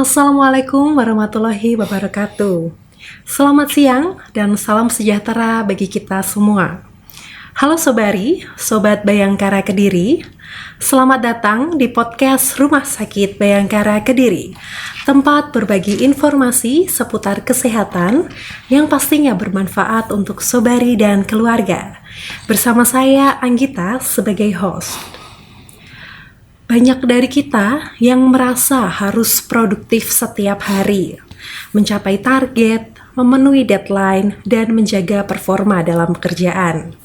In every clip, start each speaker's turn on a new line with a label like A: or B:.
A: Assalamualaikum warahmatullahi wabarakatuh. Selamat siang dan salam sejahtera bagi kita semua. Halo Sobari, Sobat Bayangkara Kediri. Selamat datang di podcast Rumah Sakit Bayangkara Kediri, tempat berbagi informasi seputar kesehatan yang pastinya bermanfaat untuk Sobari dan keluarga. Bersama saya Anggita sebagai host. Banyak dari kita yang merasa harus produktif setiap hari, mencapai target, memenuhi deadline, dan menjaga performa dalam pekerjaan.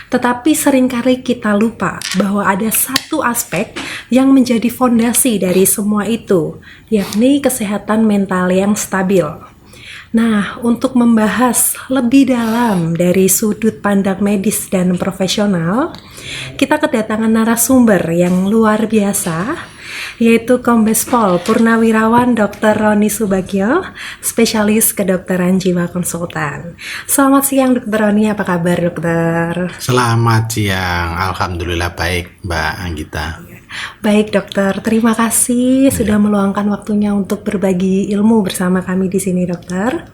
A: Tetapi seringkali kita lupa bahwa ada satu aspek yang menjadi fondasi dari semua itu, yakni kesehatan mental yang stabil. Nah, untuk membahas lebih dalam dari sudut pandang medis dan profesional, kita kedatangan narasumber yang luar biasa, yaitu Kombes Pol Purnawirawan Dr. Roni Subagio, spesialis kedokteran jiwa konsultan. Selamat siang Dr. Roni, apa kabar dokter?
B: Selamat siang, alhamdulillah baik Mbak Anggita.
A: Baik dokter, terima kasih sudah meluangkan waktunya untuk berbagi ilmu bersama kami di sini dokter.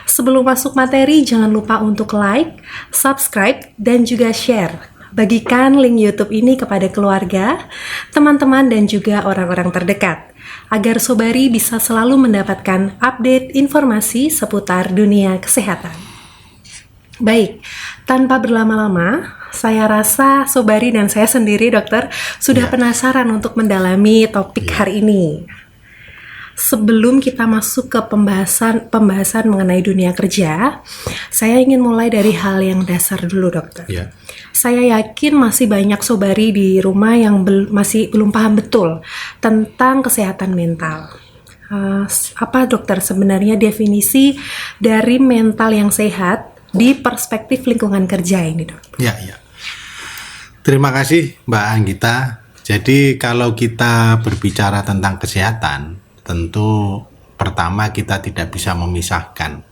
A: Sebelum masuk materi, jangan lupa untuk like, subscribe, dan juga share. Bagikan link YouTube ini kepada keluarga, teman-teman, dan juga orang-orang terdekat, agar Sobari bisa selalu mendapatkan update informasi seputar dunia kesehatan. Baik, tanpa berlama-lama, saya rasa Sobari dan saya sendiri dokter sudah penasaran untuk mendalami topik hari ini. Sebelum kita masuk ke pembahasan mengenai dunia kerja, saya ingin mulai dari hal yang dasar dulu dokter. Saya yakin masih banyak Sobari di rumah yang masih belum paham betul tentang kesehatan mental. Apa dokter sebenarnya definisi dari mental yang sehat di perspektif lingkungan kerja ini, dok?
B: Ya. Terima kasih Mbak Anggita. Jadi kalau kita berbicara tentang kesehatan, tentu pertama kita tidak bisa memisahkan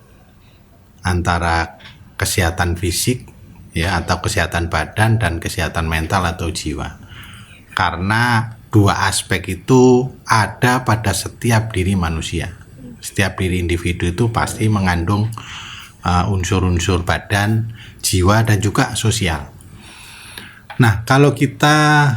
B: antara kesehatan fisik ya atau kesehatan badan dan kesehatan mental atau jiwa. Karena dua aspek itu ada pada setiap diri manusia. Setiap diri individu itu pasti mengandung unsur-unsur badan, jiwa, dan juga sosial. Nah, kalau kita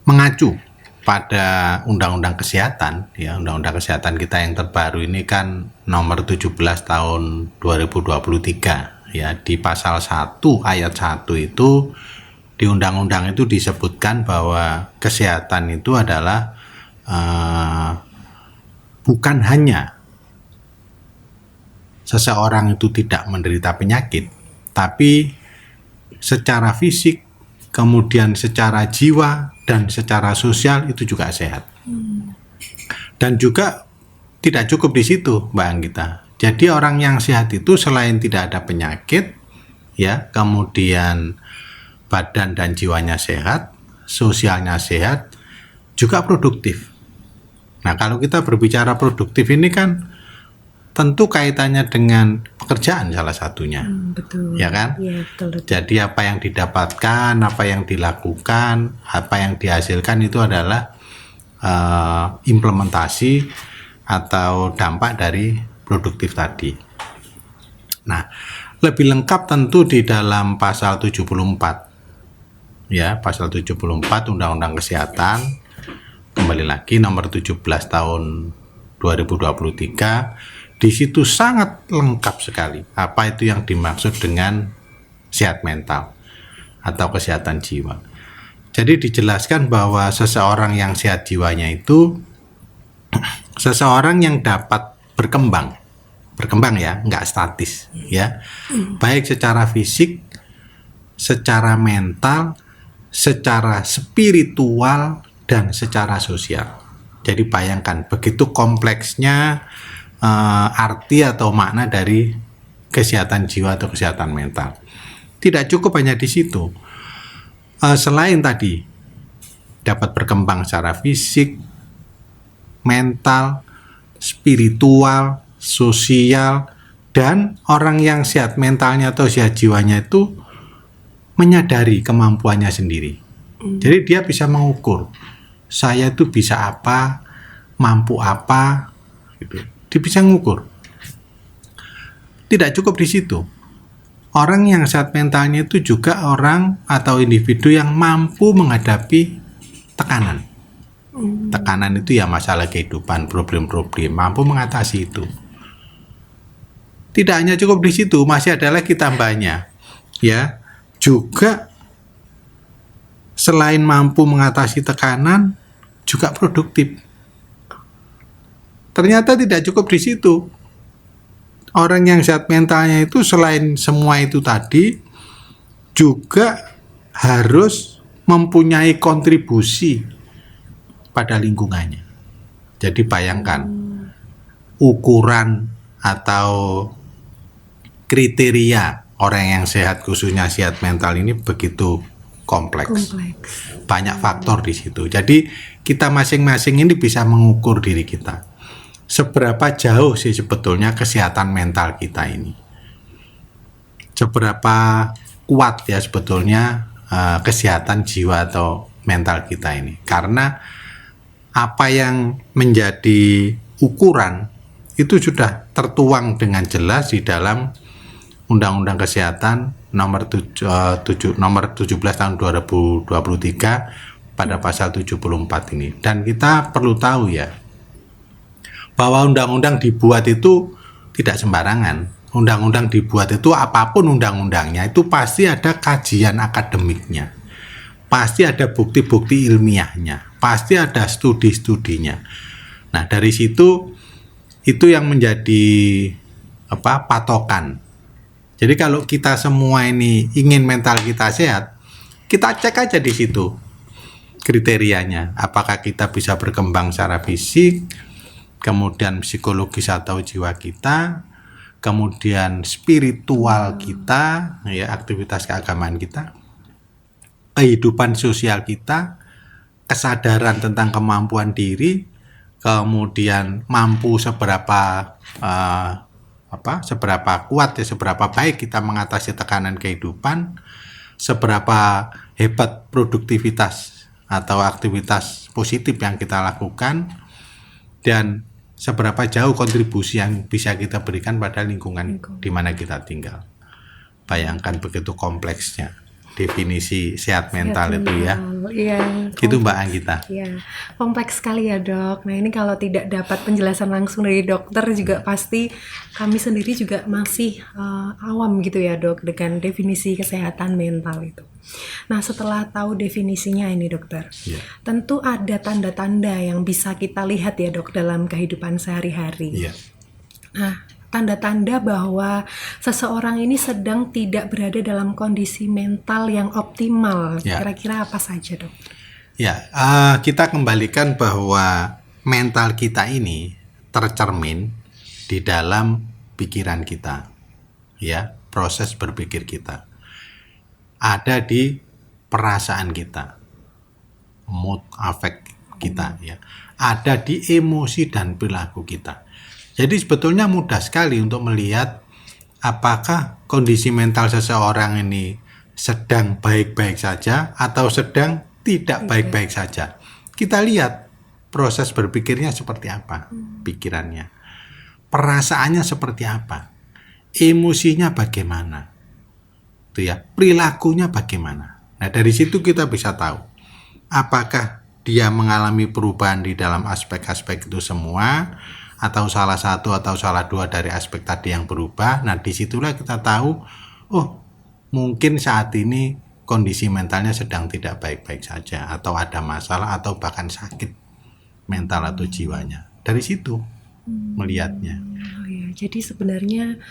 B: mengacu pada Undang-Undang Kesehatan, ya Undang-Undang Kesehatan kita yang terbaru ini kan nomor 17 tahun 2023, ya di pasal 1 ayat 1 itu di undang-undang itu disebutkan bahwa kesehatan itu adalah bukan hanya seseorang itu tidak menderita penyakit, tapi secara fisik, kemudian secara jiwa, dan secara sosial itu juga sehat. Dan juga tidak cukup di situ, Mbak Anggita. Jadi orang yang sehat itu selain tidak ada penyakit, ya, kemudian badan dan jiwanya sehat, sosialnya sehat, juga produktif. Nah, kalau kita berbicara produktif ini kan tentu kaitannya dengan pekerjaan salah satunya,
A: betul.
B: Ya kan?
A: Ya, betul.
B: Jadi apa yang didapatkan, apa yang dilakukan, apa yang dihasilkan itu adalah implementasi atau dampak dari produktif tadi. Nah, lebih lengkap tentu di dalam pasal 74, ya pasal 74 Undang-Undang Kesehatan, kembali lagi nomor 17 tahun 2023. Di situ sangat lengkap sekali apa itu yang dimaksud dengan sehat mental atau kesehatan jiwa. Jadi dijelaskan bahwa seseorang yang sehat jiwanya itu seseorang yang dapat berkembang ya, nggak statis ya, baik secara fisik, secara mental, secara spiritual, dan secara sosial. Jadi bayangkan begitu kompleksnya arti atau makna dari kesehatan jiwa atau kesehatan mental. Tidak cukup hanya di situ. Selain tadi dapat berkembang secara fisik, mental, spiritual, sosial, dan orang yang sehat mentalnya atau sehat jiwanya itu menyadari kemampuannya sendiri. Jadi dia bisa mengukur saya itu bisa apa, mampu apa, gitu. Dia bisa ngukur. Tidak cukup di situ. Orang yang sehat mentalnya itu juga orang atau individu yang mampu menghadapi tekanan. Tekanan itu ya masalah kehidupan, problem-problem, mampu mengatasi itu. Tidak hanya cukup di situ, masih ada lagi tambahnya. Ya, juga selain mampu mengatasi tekanan, juga produktif. Ternyata tidak cukup di situ. Orang yang sehat mentalnya itu selain semua itu tadi, juga harus mempunyai kontribusi pada lingkungannya. Jadi bayangkan, ukuran atau kriteria orang yang sehat, khususnya sehat mental ini begitu kompleks. Banyak faktor di situ. Jadi kita masing-masing ini bisa mengukur diri kita. Seberapa jauh sih sebetulnya kesehatan mental kita ini? Seberapa kuat ya sebetulnya kesehatan jiwa atau mental kita ini? Karena apa yang menjadi ukuran itu sudah tertuang dengan jelas di dalam Undang-Undang Kesehatan nomor 17 tahun 2023 pada pasal 74 ini. Dan kita perlu tahu ya, bahwa undang-undang dibuat itu tidak sembarangan. Undang-undang dibuat itu apapun undang-undangnya itu pasti ada kajian akademiknya. Pasti ada bukti-bukti ilmiahnya. Pasti ada studi-studinya. Nah, dari situ itu yang menjadi patokan. Jadi kalau kita semua ini ingin mental kita sehat, kita cek aja di situ kriterianya. Apakah kita bisa berkembang secara fisik, kemudian psikologis atau jiwa kita, kemudian spiritual kita, ya, aktivitas keagamaan kita, kehidupan sosial kita, kesadaran tentang kemampuan diri, kemudian mampu seberapa kuat ya, seberapa baik kita mengatasi tekanan kehidupan, seberapa hebat produktivitas atau aktivitas positif yang kita lakukan, dan seberapa jauh kontribusi yang bisa kita berikan pada lingkungan di mana kita tinggal. Bayangkan begitu kompleksnya definisi sehat mental itu ya.
A: Iya,
B: Itu Mbak Anggita.
A: Iya, kompleks sekali ya dok. Nah ini kalau tidak dapat penjelasan langsung dari dokter juga pasti kami sendiri juga masih awam gitu ya dok dengan definisi kesehatan mental itu. Nah setelah tahu definisinya ini dokter, tentu ada tanda-tanda yang bisa kita lihat ya dok dalam kehidupan sehari-hari. Nah tanda-tanda bahwa seseorang ini sedang tidak berada dalam kondisi mental yang optimal, kira-kira apa saja dok?
B: Ya, kita kembalikan bahwa mental kita ini tercermin di dalam pikiran kita, ya, proses berpikir kita. Ada di perasaan kita, mood, affect kita, ya. Ada di emosi dan perilaku kita. Jadi sebetulnya mudah sekali untuk melihat apakah kondisi mental seseorang ini sedang baik-baik saja atau sedang tidak baik-baik saja. Kita lihat proses berpikirnya seperti apa, pikirannya, perasaannya seperti apa, emosinya bagaimana, itu ya, perilakunya bagaimana. Nah dari situ kita bisa tahu apakah dia mengalami perubahan di dalam aspek-aspek itu semua, atau salah satu atau salah dua dari aspek tadi yang berubah. Nah disitulah kita tahu, oh mungkin saat ini kondisi mentalnya sedang tidak baik-baik saja, atau ada masalah, atau bahkan sakit mental atau jiwanya. Dari situ melihatnya.
A: Oh ya, jadi sebenarnya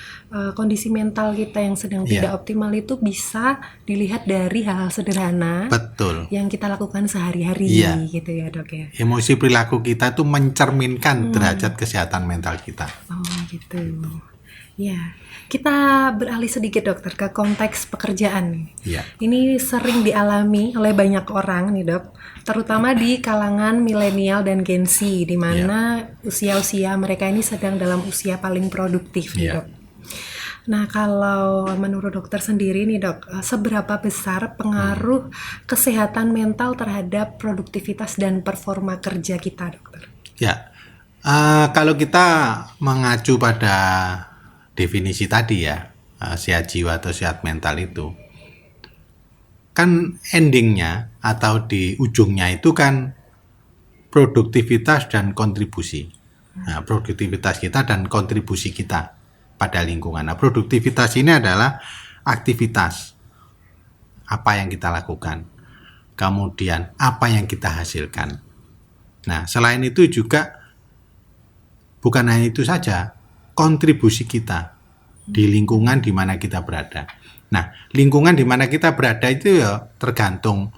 A: kondisi mental kita yang sedang tidak optimal itu bisa dilihat dari hal-hal sederhana.
B: Betul.
A: Yang kita lakukan sehari-hari, gitu ya dok ya.
B: Emosi perilaku kita itu mencerminkan derajat kesehatan mental kita.
A: Oh gitu. Ya, kita beralih sedikit dokter ke konteks pekerjaan. Ini sering dialami oleh banyak orang nih dok, terutama di kalangan milenial dan Gen Z, di mana usia-usia mereka ini sedang dalam usia paling produktif nih dok. Nah, kalau menurut dokter sendiri nih dok, seberapa besar pengaruh kesehatan mental terhadap produktivitas dan performa kerja kita dokter?
B: Ya, kalau kita mengacu pada definisi tadi ya, sehat jiwa atau sehat mental itu, kan endingnya atau di ujungnya itu kan produktivitas dan kontribusi. Nah, produktivitas kita dan kontribusi kita pada lingkungan. Nah, produktivitas ini adalah aktivitas apa yang kita lakukan, kemudian apa yang kita hasilkan. Nah, selain itu juga bukan hanya itu saja, kontribusi kita di lingkungan di mana kita berada. Nah, lingkungan di mana kita berada itu ya tergantung.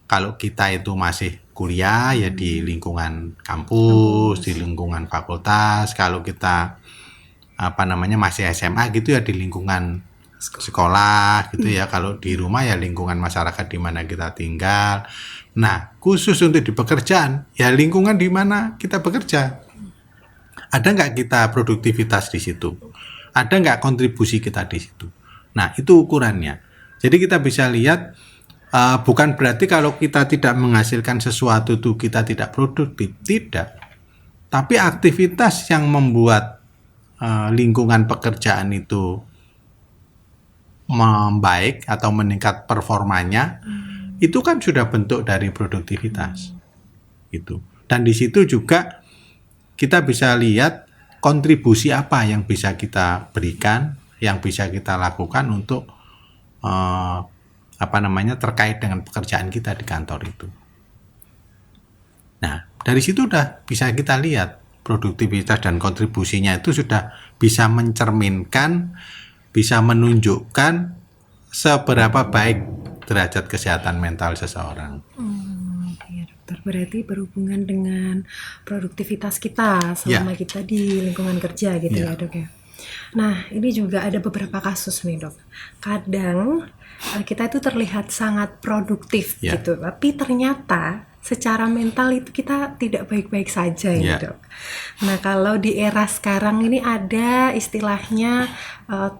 B: Kalau kita itu masih kuliah ya di lingkungan kampus, di lingkungan fakultas. Kalau kita masih SMA gitu ya di lingkungan sekolah gitu ya. Kalau di rumah ya lingkungan masyarakat di mana kita tinggal. Nah, khusus untuk di pekerjaan ya lingkungan di mana kita bekerja. Ada nggak kita produktivitas di situ? Ada nggak kontribusi kita di situ? Nah, itu ukurannya. Jadi kita bisa lihat, bukan berarti kalau kita tidak menghasilkan sesuatu itu kita tidak produktif, tidak. Tapi aktivitas yang membuat lingkungan pekerjaan itu membaik atau meningkat performanya, itu kan sudah bentuk dari produktivitas. Itu. Dan di situ juga kita bisa lihat kontribusi apa yang bisa kita berikan, yang bisa kita lakukan untuk terkait dengan pekerjaan kita di kantor itu. Nah, dari situ udah bisa kita lihat produktivitas dan kontribusinya itu sudah bisa mencerminkan, bisa menunjukkan seberapa baik derajat kesehatan mental seseorang.
A: Ya dokter, berarti berhubungan dengan produktivitas kita selama kita di lingkungan kerja gitu ya dok ya. Nah, ini juga ada beberapa kasus nih dok. Kadang kita itu terlihat sangat produktif gitu, tapi ternyata secara mental itu kita tidak baik-baik saja ya dok. Nah, kalau di era sekarang ini ada istilahnya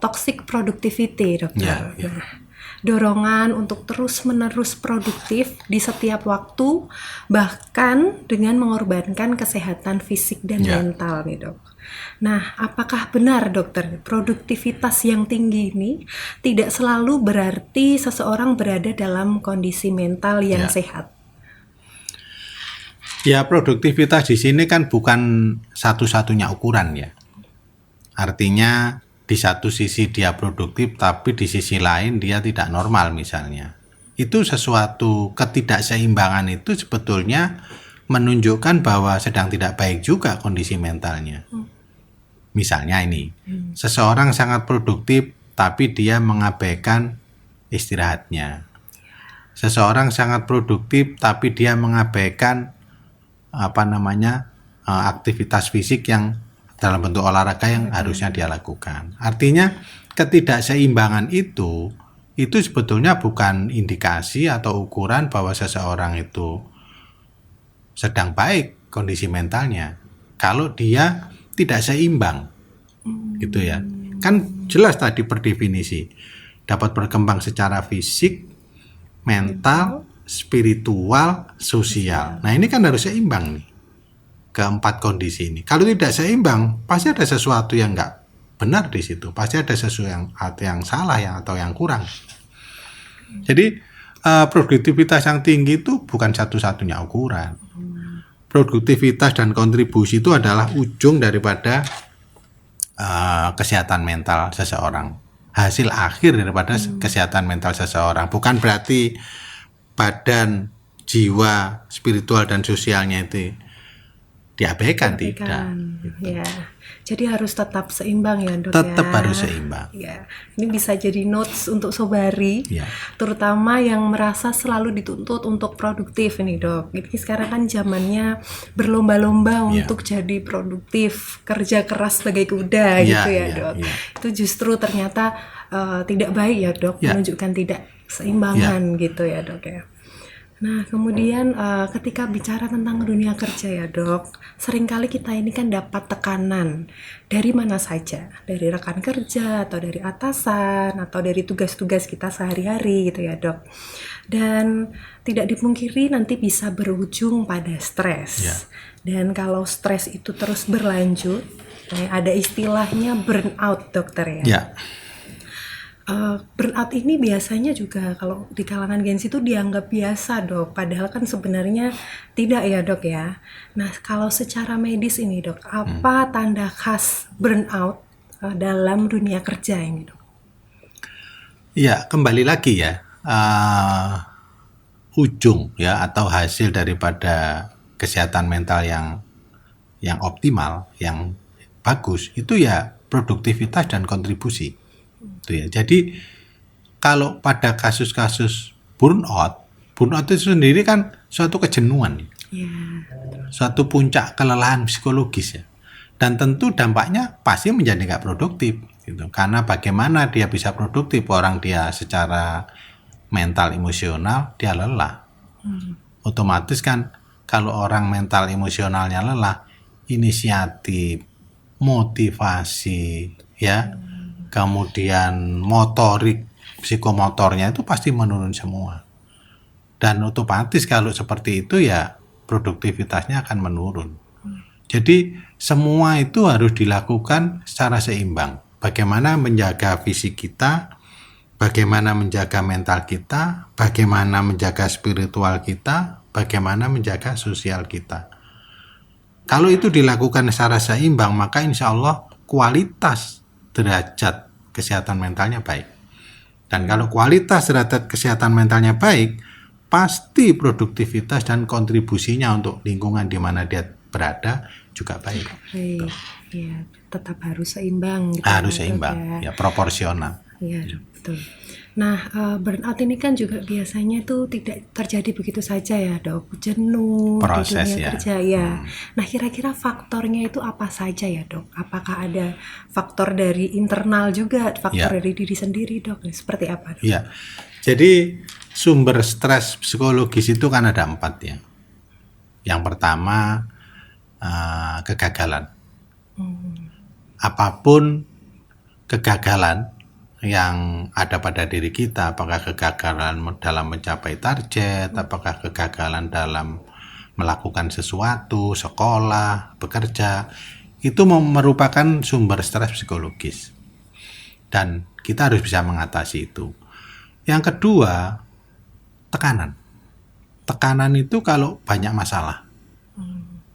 A: toxic productivity dokter. Nah, dorongan untuk terus-menerus produktif di setiap waktu, bahkan dengan mengorbankan kesehatan fisik dan mental nih dok. Nah, apakah benar dokter, produktivitas yang tinggi ini tidak selalu berarti seseorang berada dalam kondisi mental yang sehat?
B: Ya, produktivitas di sini kan bukan satu-satunya ukuran ya. Artinya di satu sisi dia produktif, tapi di sisi lain dia tidak normal misalnya. Itu sesuatu ketidakseimbangan itu sebetulnya menunjukkan bahwa sedang tidak baik juga kondisi mentalnya. Misalnya ini, seseorang sangat produktif tapi dia mengabaikan istirahatnya. Seseorang sangat produktif tapi dia mengabaikan aktivitas fisik yang dalam bentuk olahraga yang harusnya dia lakukan. Artinya ketidakseimbangan itu sebetulnya bukan indikasi atau ukuran bahwa seseorang itu sedang baik kondisi mentalnya. Kalau dia tidak seimbang, gitu ya. Kan jelas tadi per definisi dapat berkembang secara fisik, mental, spiritual, sosial. Nah, ini kan harus seimbang nih. Keempat kondisi ini. Kalau tidak seimbang, pasti ada sesuatu yang nggak benar di situ. Pasti ada sesuatu yang salah atau yang kurang. Jadi produktivitas yang tinggi itu bukan satu-satunya ukuran. Produktivitas dan kontribusi itu adalah ujung daripada kesehatan mental seseorang. Hasil akhir daripada kesehatan mental seseorang. Bukan berarti badan, jiwa, spiritual dan sosialnya itu diabaikan, tidak.
A: Ya, jadi harus tetap seimbang ya dok.
B: Tetap harus seimbang.
A: Ya, ini bisa jadi notes untuk sobari, terutama yang merasa selalu dituntut untuk produktif ini dok. Jadi sekarang kan zamannya berlomba-lomba untuk jadi produktif, kerja keras sebagai kuda gitu ya dok. Itu justru ternyata tidak baik ya dok, menunjukkan tidak seimbangan gitu ya dok ya. Nah, kemudian ketika bicara tentang dunia kerja ya dok, seringkali kita ini kan dapat tekanan dari mana saja, dari rekan kerja atau dari atasan atau dari tugas-tugas kita sehari-hari gitu ya dok. Dan tidak dipungkiri nanti bisa berujung pada stres.
B: Ya.
A: Dan kalau stres itu terus berlanjut, ada istilahnya burnout dokter ya.
B: Ya,
A: Burnout ini biasanya juga kalau di kalangan Gen Z itu dianggap biasa dok, padahal kan sebenarnya tidak ya dok ya. Nah kalau secara medis ini dok, apa tanda khas burnout dalam dunia kerja ini dok?
B: ya kembali lagi ya, ujung ya atau hasil daripada kesehatan mental yang optimal, yang bagus itu ya produktivitas dan kontribusi. Itu ya. Jadi kalau pada kasus-kasus burnout itu sendiri kan suatu kejenuhan,
A: Ya,
B: suatu puncak kelelahan psikologis ya. Dan tentu dampaknya pasti menjadi nggak produktif gitu. Karena bagaimana dia bisa produktif, orang dia secara mental emosional dia lelah. Otomatis kan kalau orang mental emosionalnya lelah, inisiatif, motivasi ya, kemudian motorik, psikomotornya itu pasti menurun semua. Dan otomatis kalau seperti itu ya produktivitasnya akan menurun. Jadi semua itu harus dilakukan secara seimbang. Bagaimana menjaga fisik kita, bagaimana menjaga mental kita, bagaimana menjaga spiritual kita, bagaimana menjaga sosial kita. Kalau itu dilakukan secara seimbang, maka insya Allah kualitas derajat kesehatan mentalnya baik. Dan kalau kualitas derajat kesehatan mentalnya baik, pasti produktivitas dan kontribusinya untuk lingkungan di mana dia berada juga baik.
A: baik. Ya, tetap harus seimbang. Gitu
B: Harus
A: ya, Dok,
B: seimbang, ya proporsional.
A: Iya, betul. Nah, burnout ini kan juga biasanya tuh tidak terjadi begitu saja ya, dok. Jenuh
B: Proses
A: di dunia
B: ya.
A: kerja ya. Nah, kira-kira faktornya itu apa saja ya, dok? Apakah ada faktor dari internal juga, faktor
B: Ya.
A: dari diri sendiri, dok? Seperti apa, dok?
B: Ya, jadi sumber stres psikologis itu kan ada 4 ya. Yang pertama kegagalan. Apapun kegagalan yang ada pada diri kita, apakah kegagalan dalam mencapai target, apakah kegagalan dalam melakukan sesuatu, sekolah, bekerja, itu merupakan sumber stres psikologis. Dan kita harus bisa mengatasi itu. Yang kedua, tekanan. Tekanan itu kalau banyak masalah.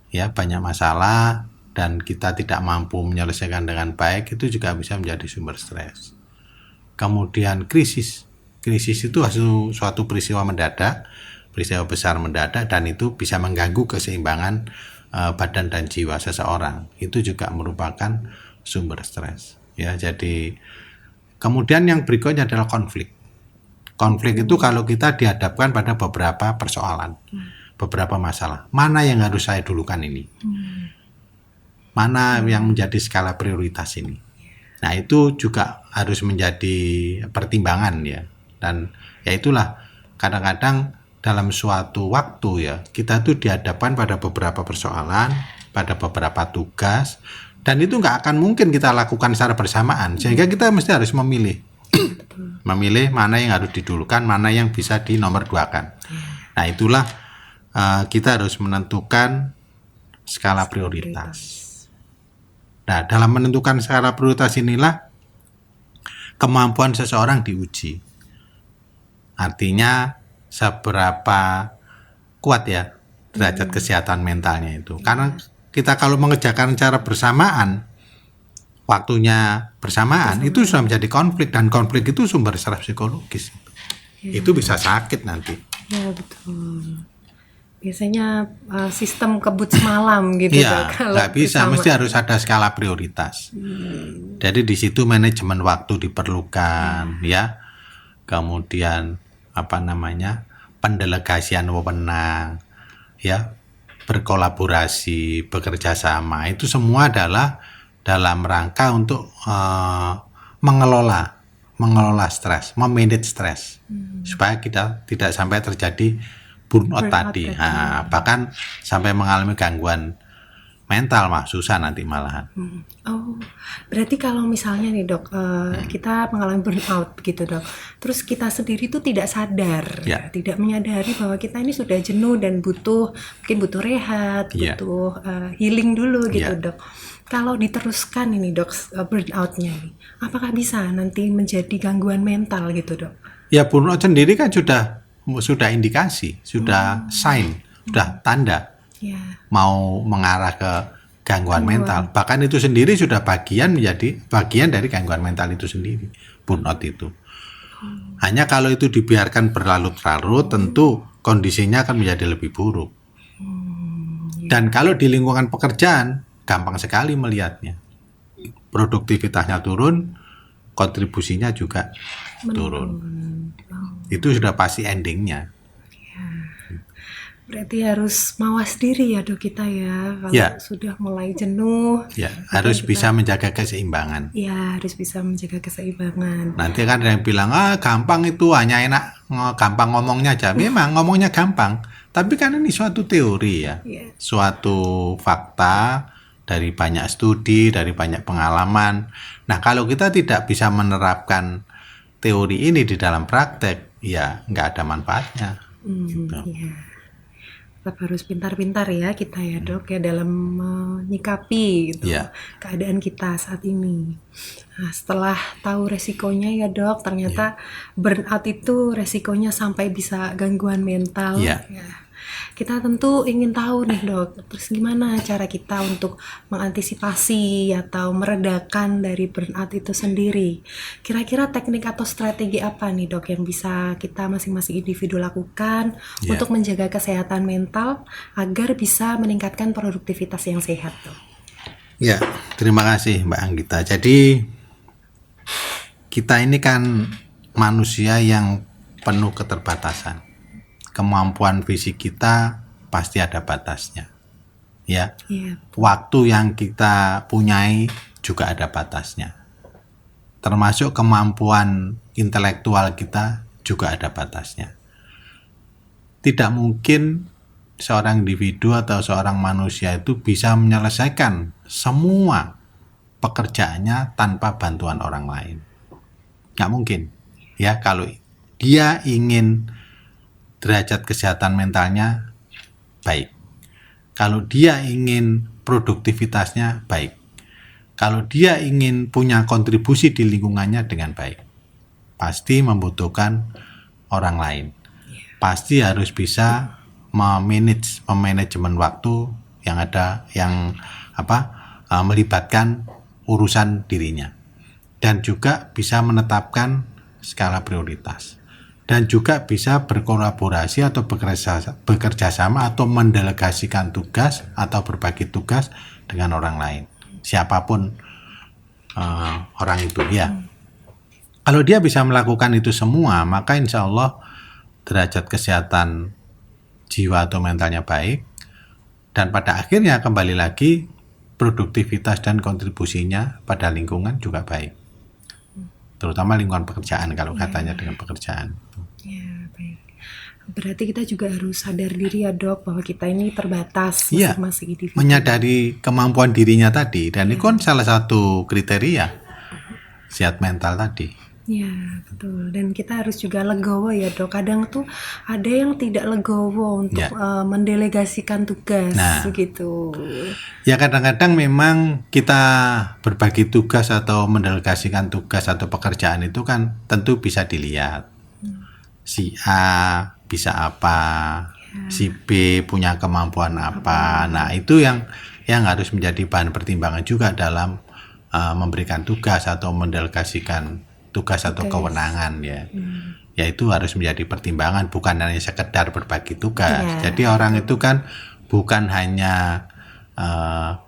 B: Ya, banyak masalah dan kita tidak mampu menyelesaikan dengan baik, itu juga bisa menjadi sumber stres. Kemudian krisis. Krisis itu suatu peristiwa mendadak, peristiwa besar mendadak, dan itu bisa mengganggu keseimbangan badan dan jiwa seseorang. Itu juga merupakan sumber stres. Ya, jadi kemudian yang berikutnya adalah konflik. Konflik itu kalau kita dihadapkan pada beberapa persoalan, beberapa masalah. Mana yang harus saya dulukan ini? Mana yang menjadi skala prioritas ini? Nah, itu juga harus menjadi pertimbangan ya. Dan ya itulah kadang-kadang dalam suatu waktu ya, kita tuh dihadapkan pada beberapa persoalan, pada beberapa tugas, dan itu nggak akan mungkin kita lakukan secara bersamaan, sehingga kita mesti harus memilih. Memilih mana yang harus didulukan, mana yang bisa dinomorduakan. Nah, itulah kita harus menentukan skala prioritas. Nah, dalam menentukan skala prioritas inilah kemampuan seseorang diuji. Artinya seberapa kuat ya derajat kesehatan mentalnya itu. Karena kita kalau mengerjakan secara bersamaan, waktunya bersamaan, itu sudah menjadi konflik, dan konflik itu sumber stres psikologis. Itu bisa sakit nanti.
A: Ya, betul. Biasanya sistem kebut semalam gitu.
B: Iya,
A: Dok, kalau
B: nggak bisa,
A: bersama.
B: mesti harus ada skala prioritas. Jadi di situ manajemen waktu diperlukan, ya. Kemudian pendelegasian wewenang, ya, berkolaborasi, bekerja sama, itu semua adalah dalam rangka untuk mengelola stres, memanage stres, supaya kita tidak sampai terjadi burnout
A: Burnout
B: tadi.
A: tadi.
B: Nah, bahkan sampai mengalami gangguan mental mah susah nanti malahan.
A: Oh, berarti kalau misalnya nih dok, kita mengalami burnout begitu dok, terus kita sendiri tuh tidak sadar,
B: Ya.
A: tidak menyadari bahwa kita ini sudah jenuh dan mungkin butuh rehat,
B: Ya.
A: butuh healing dulu gitu
B: Ya.
A: dok. Kalau diteruskan ini dok, burnoutnya nih, apakah bisa nanti menjadi gangguan mental gitu dok?
B: Ya burnout sendiri kan sudah indikasi, sudah sign, sudah tanda
A: Ya,
B: mau mengarah ke gangguan mental. Bahkan itu sendiri sudah menjadi bagian dari gangguan mental itu sendiri, burnout itu. Hanya kalau itu dibiarkan berlarut-larut, tentu kondisinya akan menjadi lebih buruk. Dan kalau di lingkungan pekerjaan, gampang sekali melihatnya. Produktivitasnya turun, kontribusinya juga turun. Itu sudah pasti endingnya.
A: berarti harus mawas diri ya dok kita ya, kalau
B: Ya.
A: sudah mulai jenuh.
B: Ya, harus bisa menjaga keseimbangan.
A: Ya, harus bisa menjaga keseimbangan.
B: Nanti kan ada yang bilang, gampang itu, hanya enak gampang ngomongnya aja. Memang ngomongnya gampang, tapi kan ini suatu teori ya,
A: Iya.
B: suatu fakta dari banyak studi, dari banyak pengalaman. Nah, kalau kita tidak bisa menerapkan teori ini di dalam praktek, ya nggak ada manfaatnya.
A: Iya. Tetap harus pintar-pintar ya kita ya dok ya dalam menyikapi gitu
B: Iya.
A: keadaan kita saat ini. Nah, setelah tahu resikonya ya dok, ternyata burnout itu resikonya sampai bisa gangguan mental.
B: Iya.
A: Ya. Kita tentu ingin tahu nih dok, terus gimana cara kita untuk mengantisipasi atau meredakan dari burnout itu sendiri? Kira-kira teknik atau strategi apa nih dok yang bisa kita masing-masing individu lakukan
B: Ya.
A: untuk menjaga kesehatan mental agar bisa meningkatkan produktivitas yang sehat dok?
B: Ya, terima kasih Mbak Anggita. Jadi kita ini kan manusia yang penuh keterbatasan. Kemampuan fisik kita pasti ada batasnya. Ya.
A: Iya.
B: Waktu yang kita punyai juga ada batasnya. Termasuk kemampuan intelektual kita juga ada batasnya. Tidak mungkin seorang individu atau seorang manusia itu bisa menyelesaikan semua pekerjaannya tanpa bantuan orang lain. Nggak mungkin. Ya, kalau dia ingin derajat kesehatan mentalnya baik. Kalau dia ingin produktivitasnya baik. Kalau dia ingin punya kontribusi di lingkungannya dengan baik. Pasti membutuhkan orang lain. Pasti harus bisa memanajemen waktu yang melibatkan urusan dirinya. Dan juga bisa menetapkan skala prioritas. Dan juga bisa berkolaborasi atau bekerja sama atau mendelegasikan tugas atau berbagi tugas dengan orang lain, siapapun orang itu ya. Kalau dia bisa melakukan itu semua, maka insya Allah derajat kesehatan jiwa atau mentalnya baik, dan pada akhirnya kembali lagi produktivitas dan kontribusinya pada lingkungan juga baik, terutama lingkungan pekerjaan kalau katanya dengan pekerjaan.
A: Ya, baik. Berarti kita juga harus sadar diri ya dok bahwa kita ini terbatas
B: Iya,
A: masing-masing individu.
B: menyadari kemampuan dirinya tadi, dan itu kan salah satu kriteria sehat mental tadi.
A: Ya, betul. Dan kita harus juga legowo ya dok. Kadang tuh ada yang tidak legowo untuk
B: Ya.
A: mendelegasikan tugas
B: Nah.
A: begitu.
B: Ya kadang-kadang memang kita berbagi tugas atau mendelegasikan tugas atau pekerjaan itu kan tentu bisa dilihat. Si A bisa apa, si B punya kemampuan apa. Nah itu yang harus menjadi bahan pertimbangan juga dalam memberikan tugas atau mendelegasikan tugas atau kewenangan ya. Ya itu harus menjadi pertimbangan, bukan hanya sekedar berbagi tugas.
A: Ya.
B: Jadi orang itu kan bukan hanya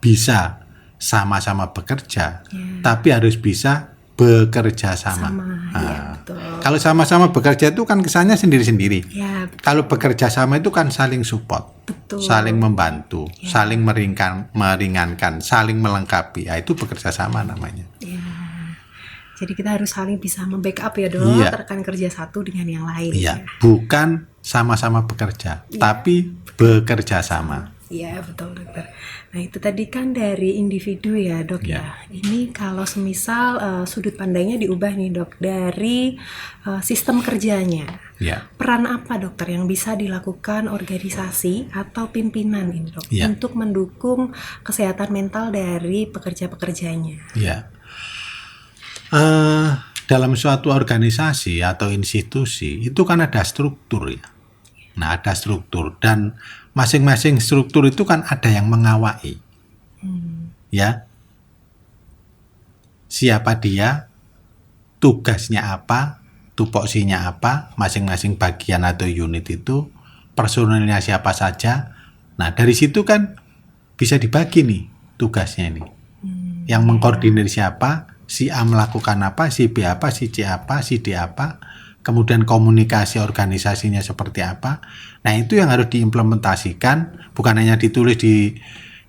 B: bisa sama-sama bekerja, tapi harus bisa bekerja sama.
A: Ya, betul.
B: Kalau sama-sama bekerja itu kan kesannya sendiri-sendiri.
A: Ya, betul.
B: Kalau bekerja sama itu kan saling support,
A: Betul.
B: saling membantu, saling meringankan, saling melengkapi. Ya, itu bekerja sama namanya.
A: Ya. Jadi kita harus saling bisa membackup ya dok,
B: Iya.
A: rekan kerja satu dengan yang lain.
B: Iya, bukan sama-sama bekerja, tapi bekerja sama.
A: Iya betul dokter. Nah itu tadi kan dari individu ya dok ya. Ini kalau semisal sudut pandangnya diubah nih dok dari sistem kerjanya.
B: Ya,
A: Peran apa dokter yang bisa dilakukan organisasi atau pimpinan ini dok
B: Ya.
A: untuk mendukung kesehatan mental dari pekerja-pekerjanya?
B: ya. Dalam suatu organisasi atau institusi itu kan ada struktur ya. Nah, ada struktur dan masing-masing struktur itu kan ada yang mengawai. Ya. Siapa dia, tugasnya apa, tupoksinya apa, masing-masing bagian atau unit itu, personilnya siapa saja. Nah, dari situ kan bisa dibagi nih tugasnya ini. Yang mengkoordinir siapa, si A melakukan apa, si B apa, si C apa, si D apa, kemudian komunikasi organisasinya seperti apa. Nah, itu yang harus diimplementasikan, bukan hanya ditulis di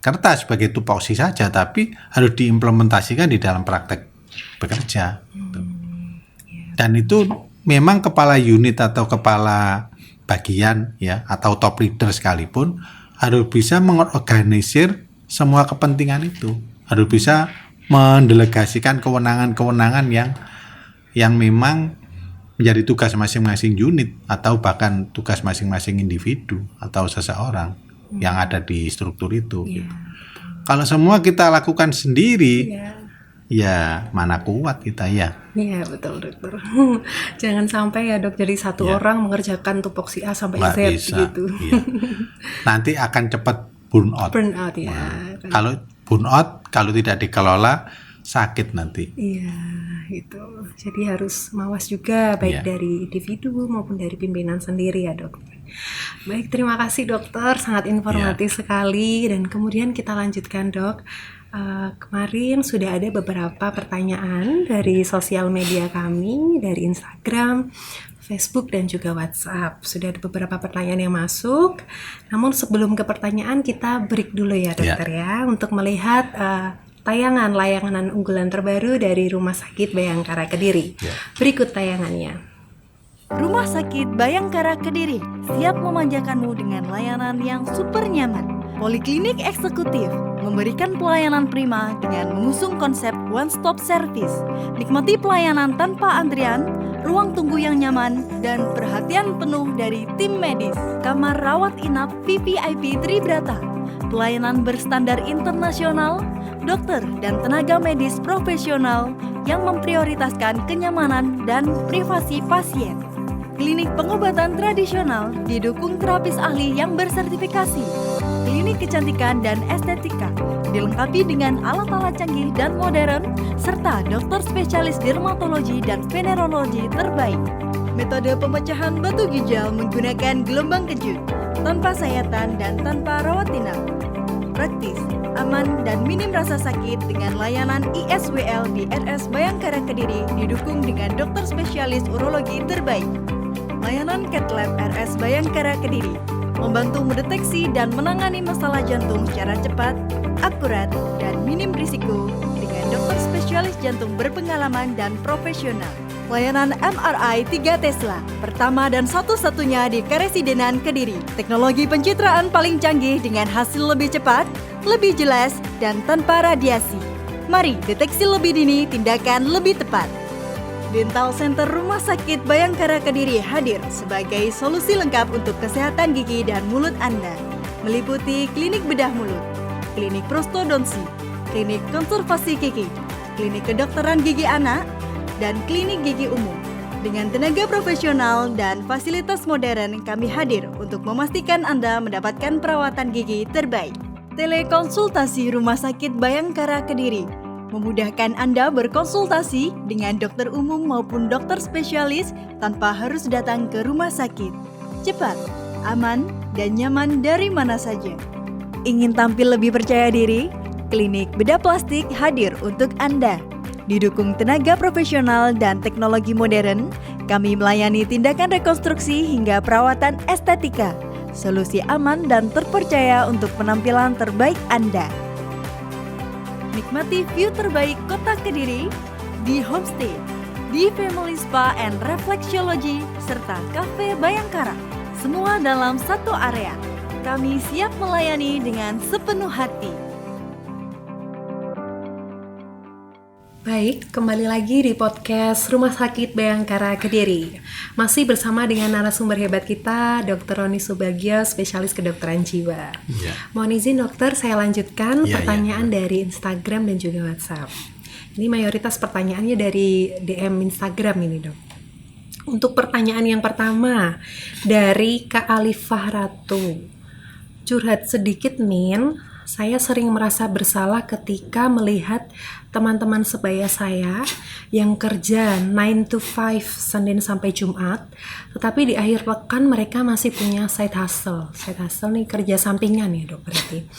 B: kertas sebagai tupoksi saja, tapi harus diimplementasikan di dalam praktek bekerja. Dan itu memang kepala unit atau kepala bagian ya, atau top leader sekalipun harus bisa mengorganisir semua kepentingan itu, harus bisa mendelegasikan kewenangan-kewenangan yang memang menjadi tugas masing-masing unit atau bahkan tugas masing-masing individu atau seseorang yang ada di struktur itu.
A: Iya.
B: Gitu. Kalau semua kita lakukan sendiri,
A: Iya.
B: ya mana kuat kita ya.
A: Iya betul dokter. Jangan sampai ya dok jadi satu
B: Ya.
A: orang mengerjakan tupoksi A sampai
B: Nggak
A: Z
B: bisa.
A: gitu.
B: Iya. Nanti akan cepat burn out.
A: Burn out ya.
B: Kalau burn out, kalau tidak dikelola sakit nanti.
A: Iya, gitu. Jadi harus mawas juga baik
B: Iya.
A: dari individu maupun dari pimpinan sendiri ya dokter. Baik, terima kasih dokter, sangat informatif sekali. Dan kemudian kita lanjutkan dok. Kemarin sudah ada beberapa pertanyaan dari sosial media kami, dari Instagram, Facebook dan juga WhatsApp. Sudah ada beberapa pertanyaan yang masuk. Namun sebelum ke pertanyaan kita break dulu ya dokter ya untuk melihat tayangan layanan unggulan terbaru dari Rumah Sakit Bayangkara Kediri.
B: Ya.
A: Berikut tayangannya.
C: Rumah Sakit Bayangkara Kediri siap memanjakanmu dengan layanan yang super nyaman. Poliklinik eksekutif memberikan pelayanan prima dengan mengusung konsep one-stop service. Nikmati pelayanan tanpa antrian, ruang tunggu yang nyaman, dan perhatian penuh dari tim medis. Kamar rawat inap VVIP Tribrata. Pelayanan berstandar internasional, dokter dan tenaga medis profesional yang memprioritaskan kenyamanan dan privasi pasien. Klinik pengobatan tradisional didukung terapis ahli yang bersertifikasi. Klinik kecantikan dan estetika dilengkapi dengan alat-alat canggih dan modern serta dokter spesialis dermatologi dan venerologi terbaik. Metode pemecahan batu ginjal menggunakan gelombang kejut, tanpa sayatan dan tanpa rawat inap. Praktis, aman, dan minim rasa sakit dengan layanan ISWL di RS Bayangkara Kediri didukung dengan dokter spesialis urologi terbaik. Layanan Cath Lab RS Bayangkara Kediri membantu mendeteksi dan menangani masalah jantung secara cepat, akurat, dan minim risiko dengan dokter spesialis jantung berpengalaman dan profesional. Layanan MRI 3 Tesla, pertama dan satu-satunya di Karesidenan Kediri. Teknologi pencitraan paling canggih dengan hasil lebih cepat, lebih jelas, dan tanpa radiasi. Mari deteksi lebih dini, tindakan lebih tepat. Dental Center Rumah Sakit Bayangkara Kediri hadir sebagai solusi lengkap untuk kesehatan gigi dan mulut Anda. Meliputi klinik bedah mulut, klinik prostodonsi, klinik konservasi gigi, klinik kedokteran gigi anak, dan klinik gigi umum. Dengan tenaga profesional dan fasilitas modern, kami hadir untuk memastikan Anda mendapatkan perawatan gigi terbaik. Telekonsultasi Rumah Sakit Bayangkara Kediri memudahkan Anda berkonsultasi dengan dokter umum maupun dokter spesialis tanpa harus datang ke rumah sakit. Cepat, aman, dan nyaman dari mana saja. Ingin tampil lebih percaya diri? Klinik Bedah Plastik hadir untuk Anda. Didukung tenaga profesional dan teknologi modern, kami melayani tindakan rekonstruksi hingga perawatan estetika. Solusi aman dan terpercaya untuk penampilan terbaik Anda. Nikmati view terbaik kota Kediri, di Homestay, di Family Spa and Reflexology, serta Cafe Bayangkara. Semua dalam satu area. Kami siap melayani dengan sepenuh hati.
A: Baik, kembali lagi di podcast Rumah Sakit Bayangkara Kediri. Masih bersama dengan narasumber hebat kita, Dr. Roni Subagio, spesialis kedokteran jiwa.
B: Ya.
A: Mohon izin dokter, saya lanjutkan
B: Ya,
A: pertanyaan dari Instagram dan juga WhatsApp. Ini mayoritas pertanyaannya dari DM Instagram ini, dok. Untuk pertanyaan yang pertama, dari Kak Alifah Ratu. Curhat sedikit, Min. Saya sering merasa bersalah ketika melihat teman-teman sebaya saya yang kerja 9 to 5 Senin sampai Jumat, tetapi di akhir pekan mereka masih punya side hustle. Side hustle nih kerja sampingan ya dok berarti.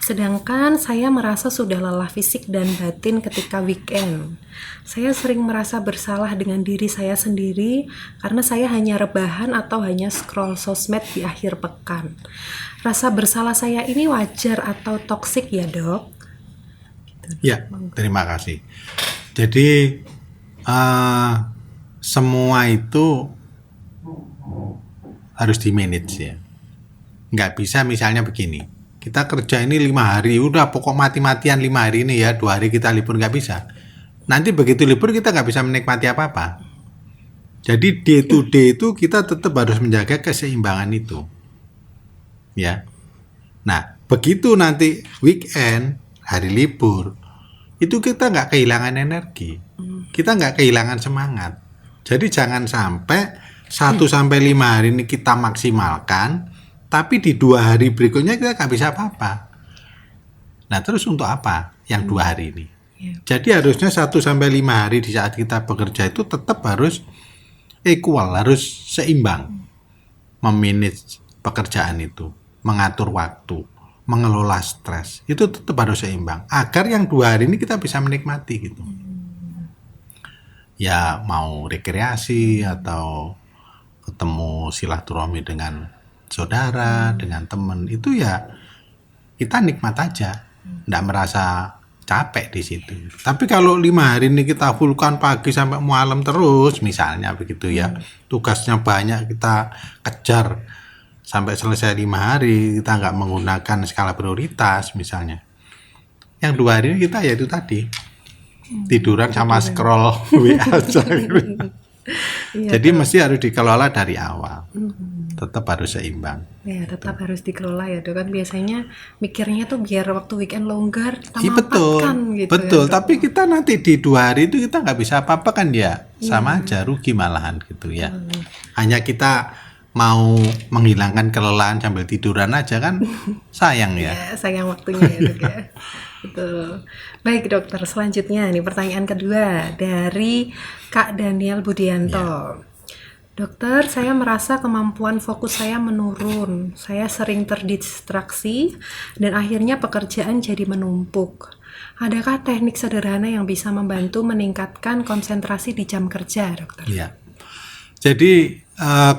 A: Sedangkan saya merasa sudah lelah fisik dan batin ketika weekend. Saya sering merasa bersalah dengan diri saya sendiri karena saya hanya rebahan atau hanya scroll sosmed di akhir pekan. Rasa bersalah saya ini wajar atau toksik ya dok?
B: Ya, terima kasih. Jadi semua itu harus di-manage ya. Nggak bisa misalnya begini, kita kerja ini 5 hari, udah pokok mati-matian 5 hari ini ya, 2 hari kita libur, nggak bisa. Nanti begitu libur kita nggak bisa menikmati apa-apa. Jadi day to day itu kita tetap harus menjaga keseimbangan itu. Ya. Nah, begitu nanti weekend, hari libur, itu kita nggak kehilangan energi, kita nggak kehilangan semangat. Jadi jangan sampai 1-5 hari ini kita maksimalkan, tapi di 2 hari berikutnya kita nggak bisa apa-apa. Nah, terus untuk apa yang 2 hari ini? Jadi harusnya 1-5 hari di saat kita bekerja itu tetap harus equal, harus seimbang, memanage pekerjaan itu, mengatur waktu, mengelola stres, itu tetap harus seimbang agar yang 2 hari ini kita bisa menikmati gitu. Ya mau rekreasi atau ketemu silaturahmi dengan saudara, dengan teman, itu ya kita nikmat aja, nggak merasa capek di situ. Tapi kalau 5 hari ini kita fullkan pagi sampai malam terus, misalnya begitu ya, tugasnya banyak kita kejar sampai selesai 5 hari, kita nggak menggunakan skala prioritas misalnya. Yang 2 hari ini kita ya itu tadi, tiduran sama scroll WA aja. Jadi mesti harus dikelola dari awal. Tetap harus seimbang.
A: Ya, tetap harus dikelola ya dok. Kan biasanya mikirnya tuh biar waktu weekend longgar kita
B: Betul,
A: mampatkan gitu.
B: betul.
A: Ya,
B: Tapi kita nanti di 2 hari itu kita nggak bisa apa-apa kan ya, sama aja rugi malahan gitu ya. Hanya kita mau menghilangkan kelelahan sambil tiduran aja kan sayang ya.
A: Ya, sayang waktunya ya dok ya. Betul. Baik dokter, selanjutnya nih pertanyaan kedua dari Kak Daniel Budianto. Dokter, saya merasa kemampuan fokus saya menurun. Saya sering terdistraksi dan akhirnya pekerjaan jadi menumpuk. Adakah teknik sederhana yang bisa membantu meningkatkan konsentrasi di jam kerja, dokter?
B: Iya. Jadi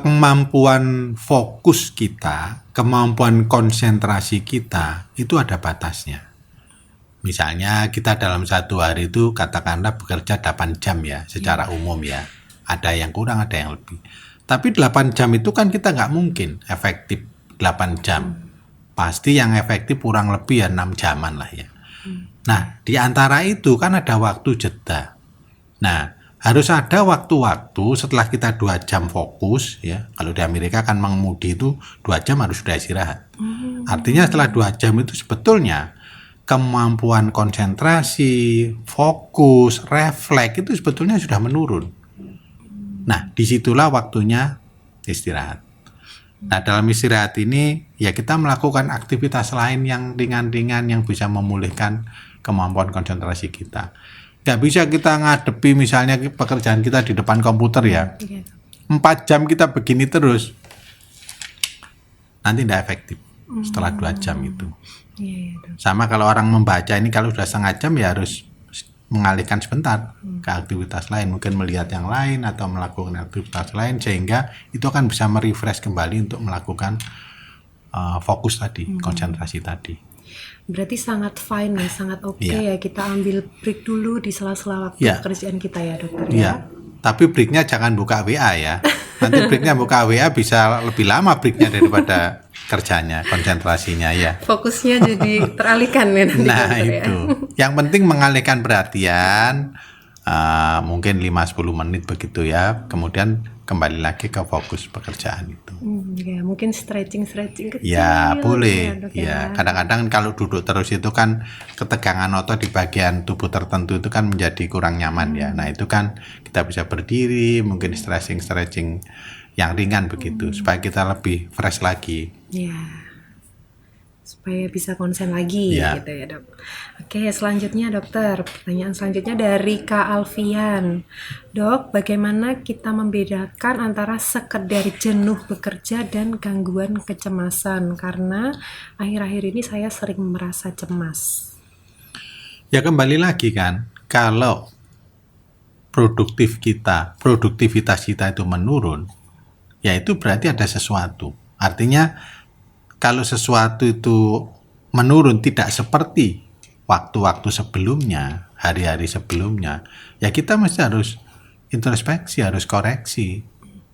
B: kemampuan fokus kita, kemampuan konsentrasi kita itu ada batasnya. Misalnya kita dalam 1 hari itu katakanlah bekerja 8 jam ya, secara umum ya. Ada yang kurang, ada yang lebih. Tapi 8 jam itu kan kita nggak mungkin efektif 8 jam. Pasti yang efektif kurang lebih ya 6 jaman lah ya. Nah, di antara itu kan ada waktu jeda. Nah, harus ada waktu-waktu setelah kita 2 jam fokus ya. Kalau di Amerika kan mengemudi itu 2 jam harus sudah istirahat. Artinya setelah 2 jam itu sebetulnya kemampuan konsentrasi, fokus, refleks itu sebetulnya sudah menurun. Nah, disitulah waktunya istirahat. Nah, dalam istirahat ini ya kita melakukan aktivitas lain yang ringan-ringan yang bisa memulihkan kemampuan konsentrasi kita. Gak bisa kita ngadepi misalnya pekerjaan kita di depan komputer ya. 4 jam kita begini terus. Nanti tidak efektif setelah 2 jam itu. Sama kalau orang membaca ini kalau sudah setengah jam ya harus mengalihkan sebentar ke aktivitas lain, mungkin melihat yang lain atau melakukan aktivitas lain sehingga itu akan bisa merefresh kembali untuk melakukan fokus tadi, konsentrasi tadi.
A: Berarti sangat fine ya, sangat oke
B: Iya.
A: ya kita ambil break dulu di sela-sela waktu
B: Iya.
A: pekerjaan kita ya dokter ya.
B: Iya. Tapi breaknya jangan buka WA ya. Nanti breaknya buka WA bisa lebih lama breaknya daripada kerjanya, konsentrasinya ya.
A: Fokusnya jadi teralihkan ya nanti
B: Nah
A: dokter ya.
B: itu. Yang penting mengalihkan perhatian, mungkin 5-10 menit begitu ya. Kemudian kembali lagi ke fokus pekerjaan itu.
A: Ya, mungkin stretching kecil.
B: Ya boleh.
A: Dok,
B: Ya kadang-kadang kalau duduk terus itu kan ketegangan otot di bagian tubuh tertentu itu kan menjadi kurang nyaman ya. Nah itu kan kita bisa berdiri, mungkin stretching yang ringan begitu supaya kita lebih fresh lagi.
A: Ya, supaya bisa konsen lagi
B: Ya.
A: gitu ya dok. Oke, selanjutnya dokter, pertanyaan selanjutnya dari Kak Alfian. Dok, bagaimana kita membedakan antara sekedar jenuh bekerja dan gangguan kecemasan? Karena akhir-akhir ini saya sering merasa cemas.
B: Ya kembali lagi kan, kalau produktivitas kita itu menurun, ya itu berarti ada sesuatu. Artinya kalau sesuatu itu menurun tidak seperti waktu-waktu sebelumnya, hari-hari sebelumnya, ya kita mesti harus introspeksi, harus koreksi.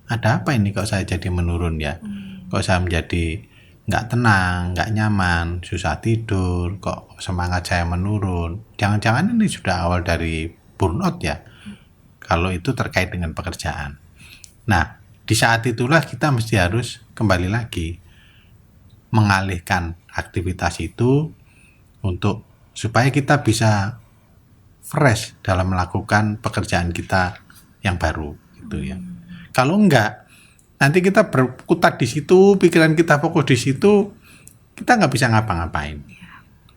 B: Ada apa ini kok saya jadi menurun ya? Kok saya menjadi nggak tenang, nggak nyaman, susah tidur, kok semangat saya menurun. Jangan-jangan ini sudah awal dari burnout ya, kalau itu terkait dengan pekerjaan. Nah, di saat itulah kita mesti harus kembali lagi mengalihkan aktivitas itu untuk supaya kita bisa fresh dalam melakukan pekerjaan kita yang baru gitu ya. Kalau enggak, nanti kita berkutat di situ, pikiran kita fokus di situ, kita nggak bisa ngapa-ngapain,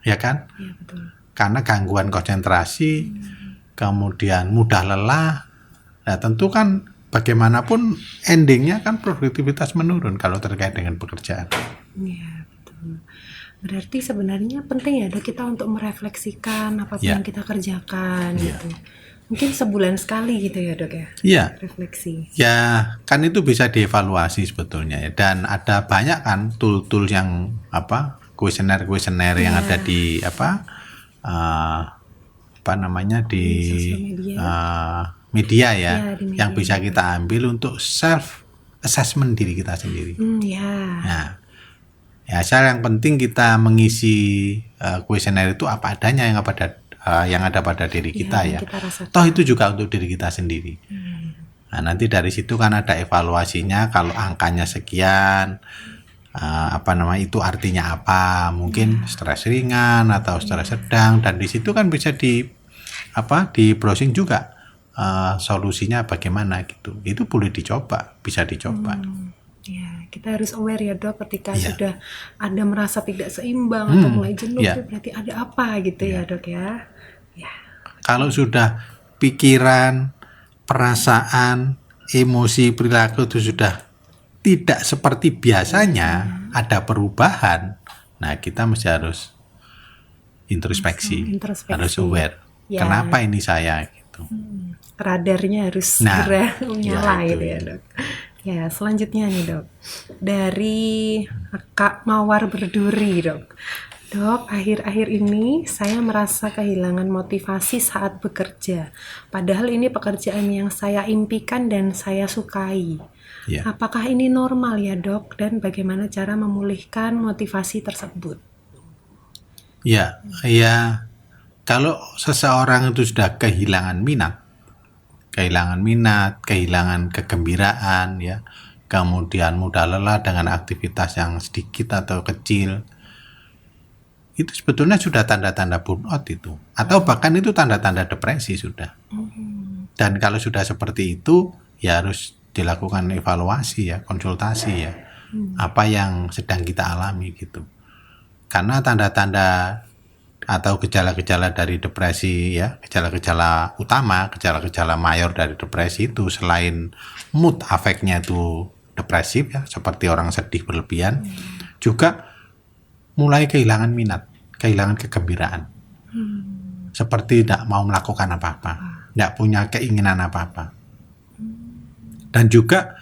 B: ya kan?
A: Ya betul.
B: Karena gangguan konsentrasi, kemudian mudah lelah, nah tentu kan bagaimanapun endingnya kan produktivitas menurun kalau terkait dengan pekerjaan.
A: Iya, betul. Berarti sebenarnya penting ya dok kita untuk merefleksikan apapun
B: Ya.
A: yang kita kerjakan
B: Ya.
A: gitu. Mungkin sebulan sekali gitu ya dok ya,
B: Iya,
A: refleksi.
B: ya kan itu bisa dievaluasi sebetulnya ya. Dan ada banyak kan tool-tool yang kuesioner yang ada di namanya di
A: sosial media.
B: media ya,
A: Ya, di media.
B: yang bisa kita ambil untuk self assessment diri kita sendiri.
A: Ya.
B: Nah, ya asal yang penting kita mengisi kuesioner itu apa adanya yang ada pada diri kita
A: yang
B: ya.
A: kita rasakan.
B: Toh itu juga untuk diri kita sendiri. Nah, nanti dari situ kan ada evaluasinya kalau angkanya sekian, itu artinya apa? Mungkin stres ringan atau stres sedang, dan di situ kan bisa di browsing juga solusinya bagaimana gitu. Itu boleh dicoba, bisa dicoba.
A: Ya, kita harus aware ya dok ketika
B: Iya.
A: sudah ada merasa tidak seimbang atau mulai jenuh
B: Iya.
A: itu berarti ada apa gitu ya dok ya. Ya.
B: Kalau sudah pikiran, perasaan, emosi, perilaku itu sudah tidak seperti biasanya, ada perubahan, nah kita mesti harus introspeksi,
A: Introspeksi.
B: harus aware.
A: Ya.
B: Kenapa ini saya gitu.
A: Radarnya harus
B: Nah,
A: segera menyala
B: ya itu.
A: gitu ya dok. Ya selanjutnya nih dok, dari Kak Mawar Berduri dok. Dok, akhir-akhir ini saya merasa kehilangan motivasi saat bekerja. Padahal ini pekerjaan yang saya impikan dan saya sukai.
B: Ya.
A: Apakah ini normal ya dok? Dan bagaimana cara memulihkan motivasi tersebut?
B: Ya, kalau seseorang itu sudah kehilangan minat, kehilangan kegembiraan ya, kemudian mudah lelah dengan aktivitas yang sedikit atau kecil, itu sebetulnya sudah tanda-tanda burnout itu, atau bahkan itu tanda-tanda depresi sudah. Dan kalau sudah seperti itu, ya harus dilakukan evaluasi ya, konsultasi ya, apa yang sedang kita alami gitu. Karena tanda-tanda atau gejala-gejala dari depresi ya, gejala-gejala utama, gejala-gejala mayor dari depresi itu selain mood afeknya itu depresif ya, seperti orang sedih berlebihan, juga mulai kehilangan minat, kehilangan kegembiraan. Seperti tidak mau melakukan apa-apa, tidak punya keinginan apa-apa. Dan juga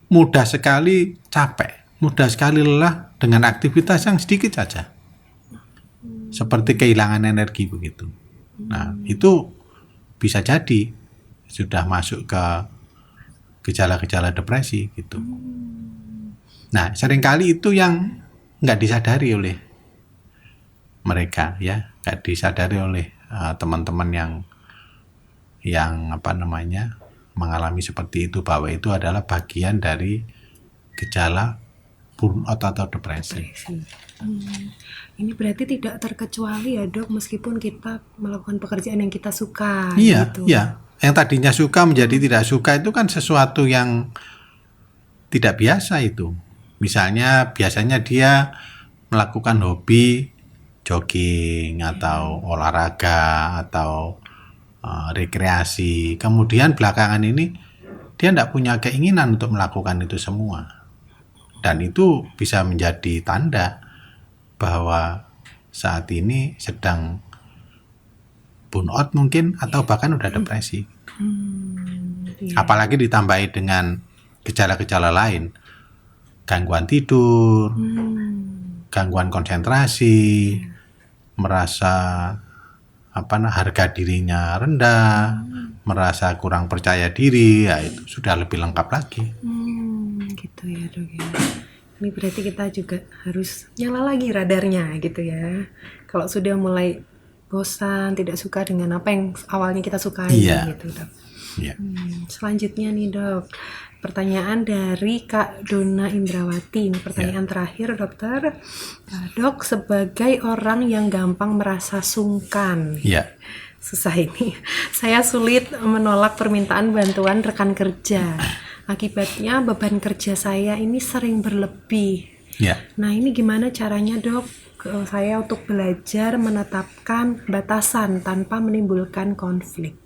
B: mudah sekali capek, mudah sekali lelah dengan aktivitas yang sedikit saja. seperti kehilangan energi begitu. Nah, itu bisa jadi sudah masuk ke gejala-gejala depresi gitu. Nah, seringkali itu yang nggak disadari oleh mereka ya, nggak disadari oleh teman-teman yang mengalami seperti itu, bahwa itu adalah bagian dari gejala burnout atau depresi.
A: Ini berarti tidak terkecuali ya dok, meskipun kita melakukan pekerjaan yang kita suka.
B: Iya,
A: gitu.
B: iya. Yang tadinya suka menjadi tidak suka itu kan sesuatu yang tidak biasa itu. Misalnya biasanya dia melakukan hobi jogging atau olahraga atau rekreasi. Kemudian belakangan ini dia tidak punya keinginan untuk melakukan itu semua. Dan itu bisa menjadi tanda bahwa saat ini sedang burnout mungkin atau bahkan udah depresi. Apalagi ditambahi dengan gejala-gejala lain, gangguan tidur, gangguan konsentrasi, merasa harga dirinya rendah, merasa kurang percaya diri, ya itu sudah lebih lengkap lagi.
A: Gitu ya dok ya. Ini berarti kita juga harus nyala lagi radarnya gitu ya. Kalau sudah mulai bosan, tidak suka dengan apa yang awalnya kita sukai gitu dok.
B: Iya.
A: Selanjutnya nih dok, pertanyaan dari Kak Dona Indrawati. Ini pertanyaan terakhir dokter. Dok, sebagai orang yang gampang merasa sungkan, susah ini. Saya sulit menolak permintaan bantuan rekan kerja. Akibatnya beban kerja saya ini sering berlebih. Nah ini gimana caranya dok? Saya untuk belajar menetapkan batasan tanpa menimbulkan konflik.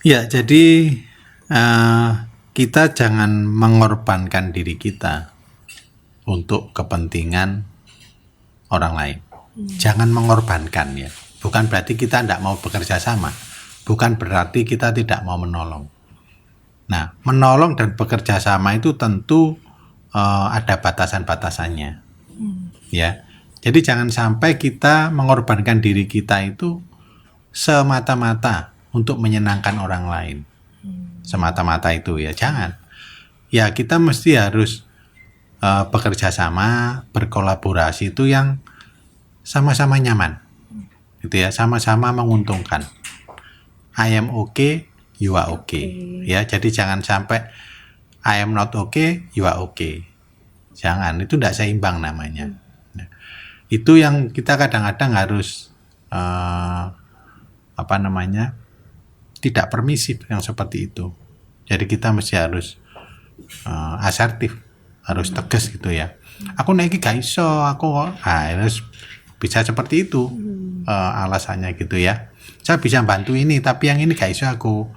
B: Jadi kita jangan mengorbankan diri kita untuk kepentingan orang lain. Jangan mengorbankan ya. Bukan berarti kita tidak mau bekerja sama. Bukan berarti kita tidak mau menolong. Nah, menolong dan bekerja sama itu tentu ada batasan-batasannya. Ya. Jadi jangan sampai kita mengorbankan diri kita itu semata-mata untuk menyenangkan orang lain. Semata-mata itu ya, jangan. Ya, kita mesti harus bekerja sama, berkolaborasi itu yang sama-sama nyaman. Gitu ya, sama-sama menguntungkan. I am okay, you are okay. Ya, jadi jangan sampai I am not okay, you are okay. Jangan, itu tidak seimbang namanya. Nah, itu yang kita kadang-kadang harus tidak permisif yang seperti itu. Jadi kita mesti harus asertif, harus tegas gitu ya. Aku naik gak iso, harus bisa seperti itu alasannya gitu ya. Saya bisa bantu ini, tapi yang ini gak iso aku.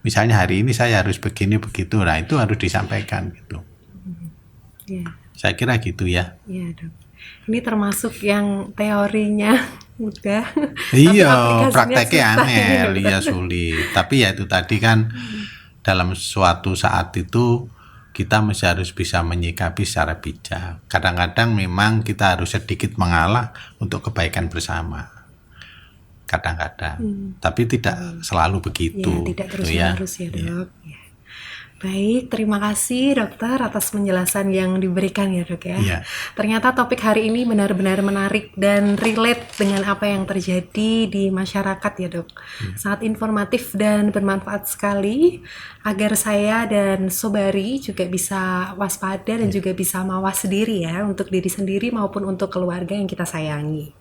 B: Misalnya hari ini saya harus begini begitu, nah itu harus disampaikan gitu. Saya kira gitu ya.
A: Iya dok. Ini termasuk yang teorinya mudah.
B: Iya, prakteknya aneh, ya sulit. Tapi ya itu tadi kan dalam suatu saat itu kita mesti harus bisa menyikapi secara bijak. Kadang-kadang memang kita harus sedikit mengalah untuk kebaikan bersama. Kadang-kadang, tapi tidak selalu begitu.
A: Ya, tidak terus-menerus ya dok. Ya. Baik, terima kasih dokter atas penjelasan yang diberikan ya dok ya. Ternyata topik hari ini benar-benar menarik dan relate dengan apa yang terjadi di masyarakat ya dok. Sangat informatif dan bermanfaat sekali agar saya dan Sobari juga bisa waspada dan juga bisa mawas diri ya untuk diri sendiri maupun untuk keluarga yang kita sayangi.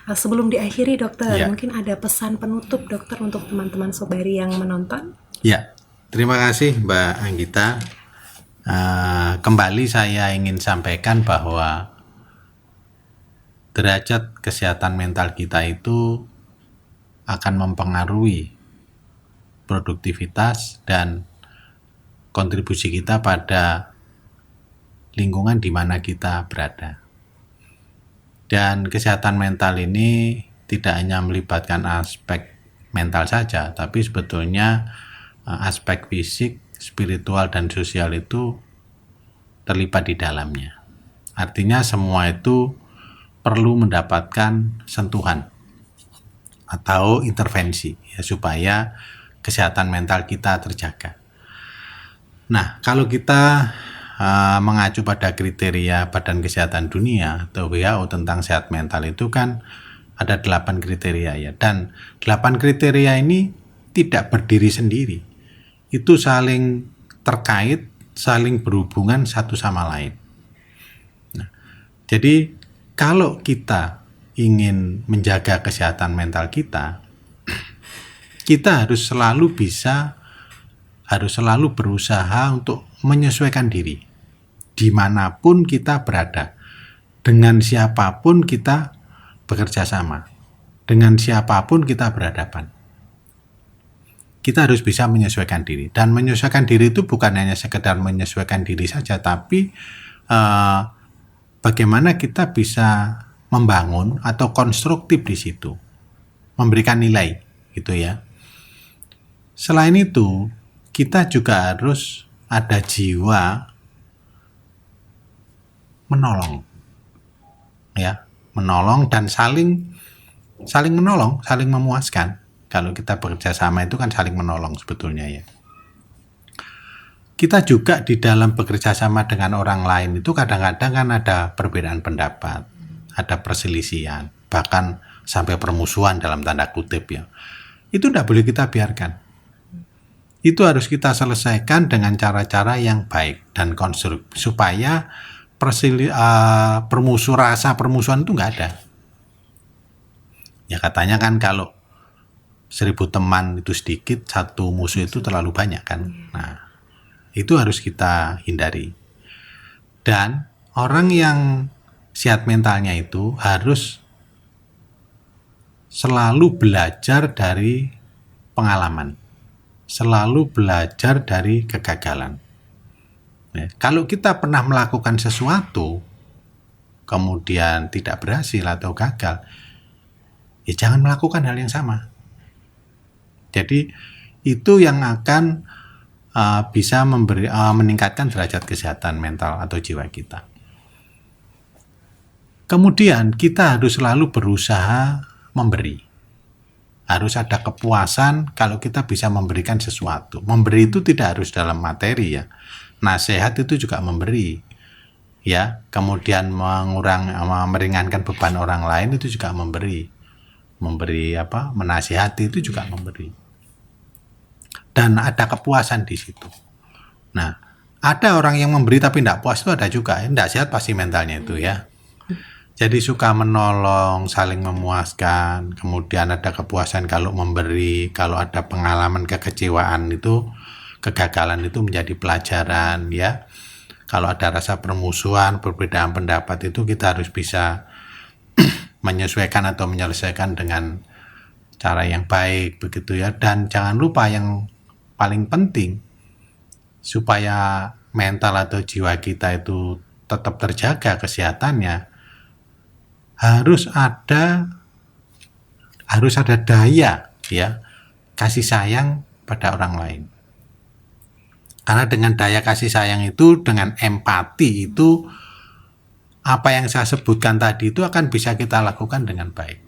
A: Sebelum diakhiri dokter, mungkin ada pesan penutup dokter untuk teman-teman Sobari yang menonton?
B: Ya. Terima kasih Mbak Anggita. Kembali saya ingin sampaikan bahwa derajat kesehatan mental kita itu akan mempengaruhi produktivitas dan kontribusi kita pada lingkungan di mana kita berada. Dan kesehatan mental ini tidak hanya melibatkan aspek mental saja, tapi sebetulnya aspek fisik, spiritual, dan sosial itu terlibat di dalamnya. Artinya semua itu perlu mendapatkan sentuhan atau intervensi ya, supaya kesehatan mental kita terjaga. Nah, kalau kita mengacu pada kriteria Badan Kesehatan Dunia atau WHO tentang sehat mental itu kan ada 8 kriteria ya, dan 8 kriteria ini tidak berdiri sendiri. Itu saling terkait, saling berhubungan satu sama lain. Nah, jadi kalau kita ingin menjaga kesehatan mental kita, kita harus selalu berusaha untuk menyesuaikan diri dimanapun kita berada, dengan siapapun kita bekerja sama, dengan siapapun kita berhadapan. Kita harus bisa menyesuaikan diri, dan menyesuaikan diri itu bukan hanya sekedar menyesuaikan diri saja, tapi bagaimana kita bisa membangun atau konstruktif di situ, memberikan nilai gitu ya. Selain itu, kita juga harus ada jiwa menolong ya, menolong dan saling menolong, saling memuaskan. Kalau kita bekerja sama itu kan saling menolong sebetulnya ya. Kita juga di dalam bekerja sama dengan orang lain itu kadang-kadang kan ada perbedaan pendapat, ada perselisihan, bahkan sampai permusuhan dalam tanda kutip ya. Itu tidak boleh kita biarkan. Itu harus kita selesaikan dengan cara-cara yang baik dan konstruktif supaya rasa permusuhan itu nggak ada. Ya katanya kan kalau 1000 teman itu sedikit, 1 musuh itu terlalu banyak kan. Nah, itu harus kita hindari. Dan orang yang sehat mentalnya itu harus selalu belajar dari pengalaman, selalu belajar dari kegagalan. Ya, kalau kita pernah melakukan sesuatu kemudian tidak berhasil atau gagal, ya jangan melakukan hal yang sama. Jadi itu yang akan bisa meningkatkan derajat kesehatan mental atau jiwa kita. Kemudian kita harus selalu berusaha memberi. Harus ada kepuasan kalau kita bisa memberikan sesuatu. Memberi itu tidak harus dalam materi ya. Nasihat itu juga memberi. Ya, kemudian meringankan beban orang lain itu juga memberi. Menasihati itu juga memberi. Dan ada kepuasan di situ. Nah, ada orang yang memberi tapi tidak puas itu ada juga. Tidak sehat pasti mentalnya itu ya. Jadi suka menolong, saling memuaskan, kemudian ada kepuasan kalau memberi, kalau ada pengalaman kekecewaan itu, kegagalan itu menjadi pelajaran ya. Kalau ada rasa permusuhan, perbedaan pendapat itu kita harus bisa menyesuaikan atau menyelesaikan dengan cara yang baik begitu ya. Dan jangan lupa yang paling penting supaya mental atau jiwa kita itu tetap terjaga kesehatannya, harus ada daya ya, kasih sayang pada orang lain. Karena dengan daya kasih sayang itu, dengan empati itu, apa yang saya sebutkan tadi itu akan bisa kita lakukan dengan baik,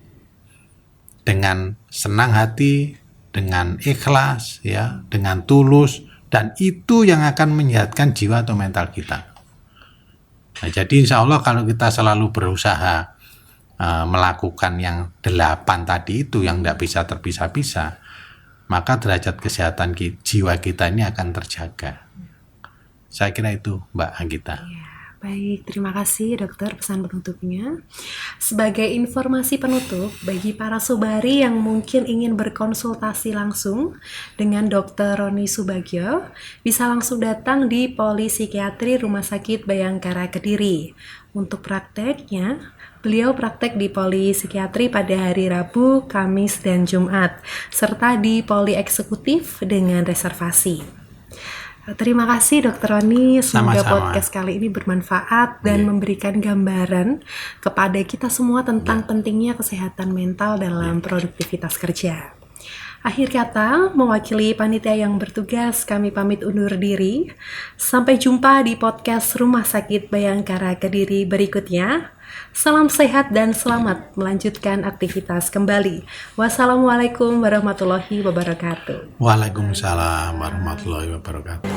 B: dengan senang hati, dengan ikhlas ya, dengan tulus, dan itu yang akan menyehatkan jiwa atau mental kita. Nah, jadi insya Allah kalau kita selalu berusaha melakukan yang 8 tadi itu yang tidak bisa terpisah-pisah, maka derajat kesehatan jiwa kita ini akan terjaga. Saya kira itu Mbak Anggita.
A: Ya, baik, terima kasih dokter pesan penutupnya. Sebagai informasi penutup bagi para sobari yang mungkin ingin berkonsultasi langsung dengan Dr. Roni Subagio, bisa langsung datang di Polipsikiatri Rumah Sakit Bayangkara Kediri. Untuk prakteknya, beliau praktek di Polipsikiatri pada hari Rabu, Kamis, dan Jumat, serta di Poli Eksekutif dengan reservasi. Terima kasih Dr. Roni, semoga podcast kali ini bermanfaat dan memberikan gambaran kepada kita semua tentang pentingnya kesehatan mental dalam produktivitas kerja. Akhir kata, mewakili panitia yang bertugas, kami pamit undur diri. Sampai jumpa di podcast Rumah Sakit Bayangkara Kediri berikutnya. Salam sehat dan selamat melanjutkan aktivitas kembali. Wassalamualaikum warahmatullahi wabarakatuh.
B: Waalaikumsalam warahmatullahi wabarakatuh.